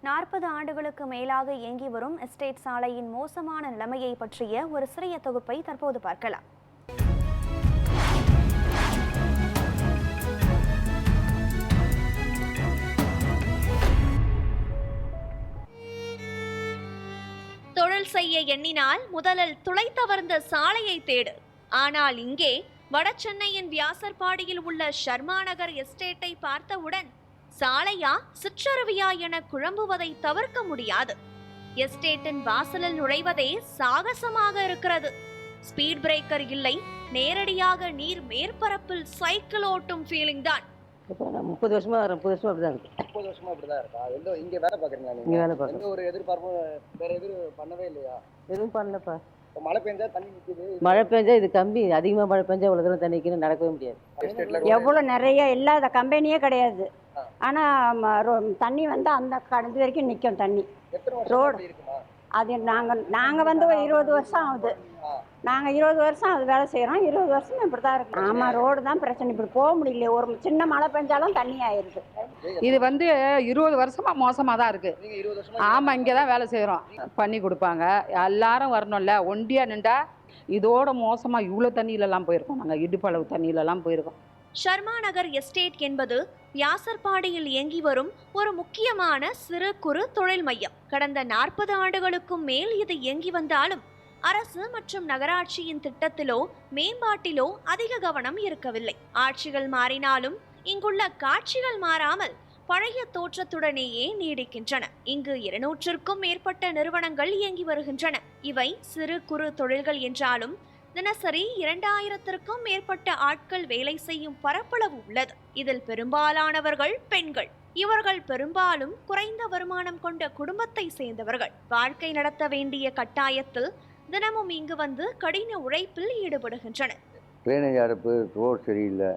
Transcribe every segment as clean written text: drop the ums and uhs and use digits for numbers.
40 ஆண்டுகளுக்கு மேலாக இயங்கி வரும் எஸ்டேட் சாலையின் மோசமான நிலைமையை பற்றிய ஒரு சிறிய தொகுப்பை தற்போது பார்க்கலாம். தொழில் செய்ய எண்ணினால் முதலில் துளை தவர்ந்த சாலையை தேடு. ஆனால் இங்கே வடசென்னையின் வியாசர்பாடியில் உள்ள ஷர்மா நகர் எஸ்டேட்டை பார்த்தவுடன் சாலையா சிற்றருவியா என குழம்புவதை தவிர்க்க முடியாது. எஸ்டேட்டின் வாசலில் நுழைவதே சாகசமாக இருக்கிறது. ஸ்பீட் பிரேக்கர் இல்லை, நேரடியாக நீர் மேற்பரப்பில் சைக்கிள் ஓட்டும் ஃபீலிங் தான். 30 வருஷமா அப்படிதான் இருக்கு. 30 வருஷமா அப்படிதான் இருக்கா? இங்க வேலை பாக்குறீங்களா நீங்க? இங்க வேலை பாக்குறேன். எந்த ஒரு எதிர்பார்ப்பும் வேற பண்ணவே இல்லையா? எதுவும் பண்ணலப்பா. மழை பெஞ்சா தண்ணி நிக்குது. மழை பெஞ்சா இது கம்மி, அதிகமா மழை பெஞ்சா இவ்வளவு தூரம் தண்ணி நிக்கணும், நடக்கவே முடியாது. எவ்வளவு நிறைய இல்லாத கம்பெனியே கிடையாது. ஆனா தண்ணி வந்து அந்த கடந்து வரைக்கும் நிக்கும் தண்ணி. ரோடு அது நாங்க வந்து ஒரு 20 வருஷம் ஆகுது. நாங்க 20 வருஷம் அது வேலை செய்யறோம். 20 வருஷம் இப்படிதான் இருக்கு. ஆமா, ரோடு தான் பிரச்சனை. இப்படி போக முடியல. ஒரு சின்ன மழை பெஞ்சாலும் தண்ணி ஆயிருது. இது வந்து 20 வருஷமா மோசமா தான் இருக்கு. ஆமா, இங்கதான் வேலை செய்யறோம். பண்ணி கொடுப்பாங்க, எல்லாரும் வரணும்ல. ஒண்டியா நின்றா இதோட மோசமா இவ்வளவு தண்ணியில எல்லாம் போயிருக்கோம். நாங்க இடுப்பளவு தண்ணியில எல்லாம் போயிருக்கோம். ஷர்மா நகர் எஸ்டேட் என்பது வியாசர்பாடியில் இயங்கி வரும் ஒரு முக்கியமான சிறு குறு தொழில் மையம். கடந்த 40 ஆண்டுகளுக்கும் மேல் இது இயங்கி வந்தாலும் அரசு மற்றும் நகராட்சியின் திட்டத்திலோ மேம்பாட்டிலோ அதிக கவனம் இருக்கவில்லை. ஆட்சிகள் மாறினாலும் இங்குள்ள காட்சிகள் மாறாமல் பழைய தோற்றத்துடனேயே நீடிக்கின்றன. இங்கு 200க்கும் மேற்பட்ட நிறுவனங்கள் இயங்கி வருகின்றன. இவை சிறு குறு தொழில்கள் என்றாலும் தினசரி 2000க்கும் மேற்பட்ட ஆட்கள் வேலை செய்யும் பரப்பளவு உள்ளது. இதில் பெரும்பாலானவர்கள் பெண்கள். இவர்கள் பெரும்பாலும் குறைந்த வருமானம் கொண்ட குடும்பத்தை சேர்ந்தவர்கள். வாழ்க்கை நடத்த வேண்டிய கட்டாயத்தில் தினமும் இங்கு வந்து கடின உழைப்பில் ஈடுபடுகின்றனர். ட்ரைனேஜ் அடைப்பு, ரோட் சரியில்லை.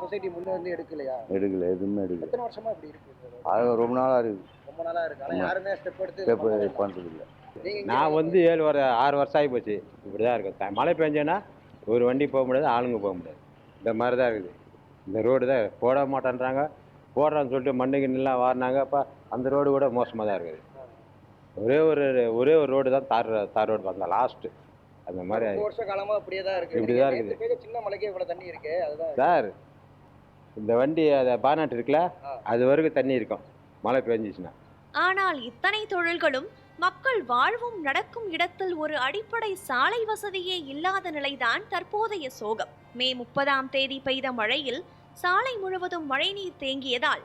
சொசைட்டி முன்ன வந்து எடுக்கலையா? எடுக்கல, எதுவுமே எடுக்கல. எத்தனை வருஷமா இப்படி இருக்கு? அது ரொம்ப நாளா இருக்கு. ரொம்ப நாளா இருக்கு. ஆனா யாருமே ஸ்டெப் பண்றது இல்லை. நான் வந்து 6 வருஷம் ஆகி போச்சு. இப்படிதான் இருக்கு. மழை பெஞ்சேன்னா ஒரு வண்டி போக முடியாது, ஆளுங்க போக முடியாது. இந்த மாதிரி தான் இருக்குது. இந்த ரோடு தான் போட மாட்டேன்றாங்க. போடுறான்னு சொல்லிட்டு மண்ணுக்கு வாரினாங்க. அப்போ அந்த ரோடு கூட மோசமாக தான் இருக்குது. ஒரே ஒரு ரோடு தான் தார் ரோடு வந்தா லாஸ்ட்டு. அந்த மாதிரி வருஷ காலமா அப்படியே தான் இருக்கு. இப்படி தான் இருக்குது. சின்ன மலைக்கே இவ்வளவு தண்ணி இருக்கு. அதுதான் சார், இந்த வண்டி அதை பானாட்டு இருக்குல்ல, அது வரைக்கும் தண்ணி இருக்கும் மழை பெஞ்சிச்சுன்னா. ஆனால் இத்தனை தொழில்களும் மக்கள் வாழ்வும் நடக்கும் இடத்தில் ஒரு அடிப்படை சாலை வசதியே இல்லாத நிலைதான் தற்போதைய சோகம். மே 30ஆம் தேதி பெய்த மழையில் சாலை முழுவதும் மழைநீர் தேங்கியதால்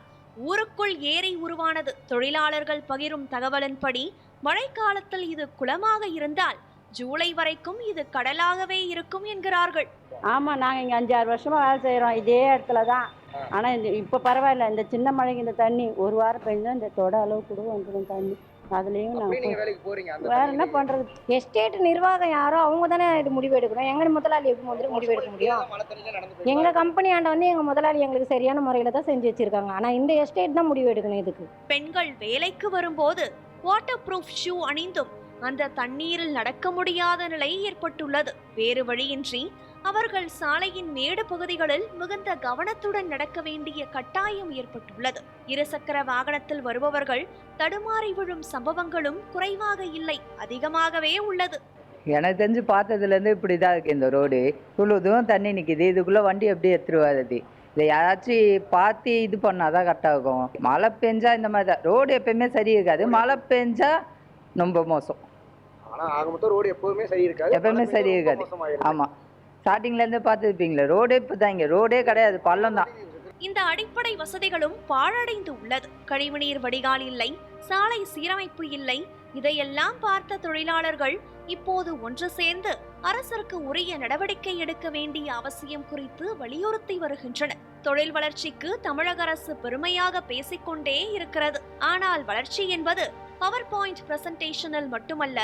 ஊருக்குள் ஏரி உருவானது. தொழிலாளர்கள் பகிரும் தகவலின்படி மழைக்காலத்தில் இது குளமாக இருந்தால் ஜூலை வரைக்கும் இது கடலாகவே இருக்கும் என்கிறார்கள். ஆமா, நாங்க இங்க 5-6 வருஷமா வேலை செய்யறோம் இதே இடத்துல தான். ஆனா இப்ப பரவாயில்ல. இந்த சின்ன மழைக்கு இந்த தண்ணி ஒரு வாரம் பெஞ்சா இந்த தொட அளவு கூட வந்துடும் தண்ணி. அதுலயும் வேற என்ன பண்றது? எஸ்டேட் நிர்வாகம் யாரோ அவங்க தானே இது முடிவு எடுக்கணும். எங்க முதலாளி எப்படி முடிவு எடுக்க முடியும்? எங்க கம்பெனி ஆண்ட வந்து எங்க முதலாளி எங்களுக்கு சரியான முறையில தான் செஞ்சு வச்சிருக்காங்க. ஆனா இந்த எஸ்டேட் தான் முடிவு எடுக்கணும் இதுக்கு. பெண்கள் வேலைக்கு வரும்போது வாட்டர் ப்ரூஃப் ஷூ அணிந்தும் அந்த தண்ணீரில் நடக்க முடியாத நிலை ஏற்பட்டுள்ளது. வேறு வழியின்றி அவர்கள் சாலையின் மேடு பகுதிகளில் மிகுந்த கவனத்துடன் நடக்க வேண்டிய கட்டாயம் ஏற்பட்டுள்ளது. இருசக்கர வாகனத்தில் வருபவர்கள் தடுமாறி விழும் சம்பவங்களும் குறைவாக இல்லை, அதிகமாகவே உள்ளது. எனக்கு தெரிஞ்சு பார்த்ததுலேருந்து இப்படி தான் இருக்குது. இந்த ரோடு இவ்வளோ தூரம் தண்ணி நிற்கிது. இதுக்குள்ளே வண்டி எப்படி எடுத்துருவாது? இதை யாராச்சும் பார்த்து இது பண்ணாதான் கரெக்டாக இருக்கும். மழை பெஞ்சா இந்த மாதிரி தான். ரோடு எப்பயுமே சரி இருக்காது, மழை பெஞ்சா ரொம்ப மோசம். ரோடு எப்பவுமே சரி இருக்காது, எப்பவுமே சரி இருக்காது. ஆமாம், ஸ்டார்டிங்லேருந்து பார்த்துருப்பீங்களா? ரோடே இப்போ தான், இங்கே ரோடே கிடையாது, பள்ளம் தான். இந்த அடிப்படை வசதிகளும் பாழடைந்து உள்ளது. கழிவுநீர் வடிகால் இல்லை, சாலை சீரமைப்பு இல்லை. இதையெல்லாம் பார்த்த தொழிலாளர்கள் இப்போது ஒன்று சேர்ந்து அரசிற்கு உரிய நடவடிக்கை எடுக்க வேண்டிய அவசியம் குறித்து வலியுறுத்தி வருகின்றனர். தொழில் வளர்ச்சிக்கு தமிழக அரசு பெருமையாக பேசிக்கொண்டே இருக்கிறது. ஆனால் வளர்ச்சி என்பது பவர் பாயிண்ட் பிரசன்டேஷனில் மட்டுமல்ல,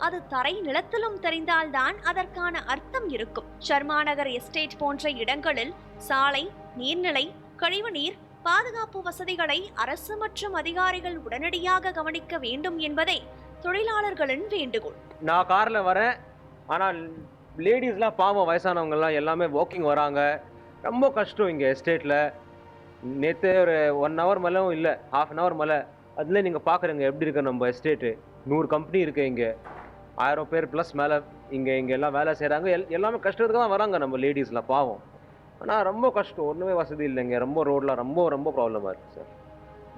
அது தரை நிலத்திலும் தெரிந்தால்தான் அதற்கான அர்த்தம் இருக்கும். ஷர்மா நகர் எஸ்டேட் போன்ற இடங்களில் சாலை, நீர்நிலை, கழிவுநீர், பாதுகாப்பு வசதிகளை அரசு மற்றும் அதிகாரிகள் உடனடியாக கவனிக்க வேண்டும் என்பதே தொழிலாளர்களின் வேண்டுகோள். நான் கார்ல வரேன், ஆனால் லேடிஸ்லாம் பாவம், வயசானவங்கலாம் எல்லாமே வாக்கிங் வராங்க. ரொம்ப கஷ்டம் இங்கே எஸ்டேட்டில். நேற்று ஒரு 1 ஹவர் மழையும் இல்லை, ½ அன் ஹவர் மழை. அதில் நீங்கள் பார்க்குறீங்க எப்படி இருக்கு நம்ம எஸ்டேட்டு. 100 கம்பெனி இருக்குது இங்கே, 1000 பேர் ப்ளஸ் மேலே இங்கே எல்லாம் வேலை செய்கிறாங்க. எல்லாமே கஷ்டத்துக்கு தான் வராங்க நம்ம லேடிஸ்லாம், பாவம். ஆனால் ரொம்ப கஷ்டம், ஒன்றுமே வசதி இல்லைங்க. ரொம்ப ரோடெலாம் ரொம்ப ப்ராப்ளமாக இருக்குது சார்.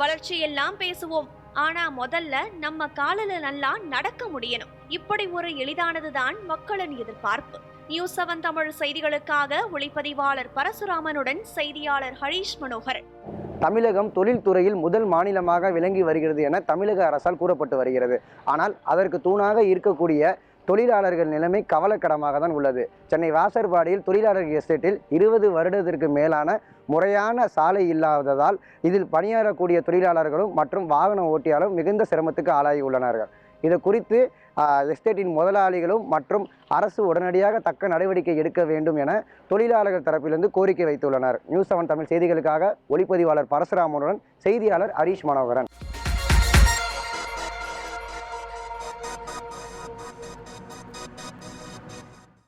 வளர்ச்சியெல்லாம் பேசுவோம், ஆனா முதல்ல நம்ம காலில் நல்லா நடக்க முடியணும். இப்படி ஒரு எளிதானதுதான் மக்களின் எதிர்பார்ப்பு. நியூஸ் 7 தமிழ் செய்திகளுக்காக ஒளிப்பதிவாளர் பரசுராமனுடன் செய்தியாளர் ஹரீஷ் மனோகரன். தமிழகம் தொழில்துறையில் முதல் மாநிலமாக விளங்கி வருகிறது என தமிழக அரசால் கூறப்பட்டு வருகிறது. ஆனால் அதற்கு தூணாக இருக்கக்கூடிய தொழிலாளர்கள் நிலைமை கவலைக்கிடமாக தான் உள்ளது. சென்னை வாசர்பாடியில் தொழிலாளர்கள் எஸ்டேட்டில் 20 வருடத்திற்கு மேலான முறையான சாலை இல்லாததால் இதில் பணியாற்றக்கூடிய தொழிலாளர்களும் மற்றும் வாகன ஓட்டியாளரும் மிகுந்த சிரமத்துக்கு ஆளாகி உள்ளனர்கள். இது குறித்து எஸ்டேட்டின் முதலாளிகளும் மற்றும் அரசு உடனடியாக தக்க நடவடிக்கை எடுக்க வேண்டும் என தொழிலாளர்கள் தரப்பிலிருந்து கோரிக்கை வைத்துள்ளனர். நியூஸ் 7 தமிழ் செய்திகளுக்காக ஒளிப்பதிவாளர் பரசுராமனுடன் செய்தியாளர் ஹரீஷ் மனோகரன்.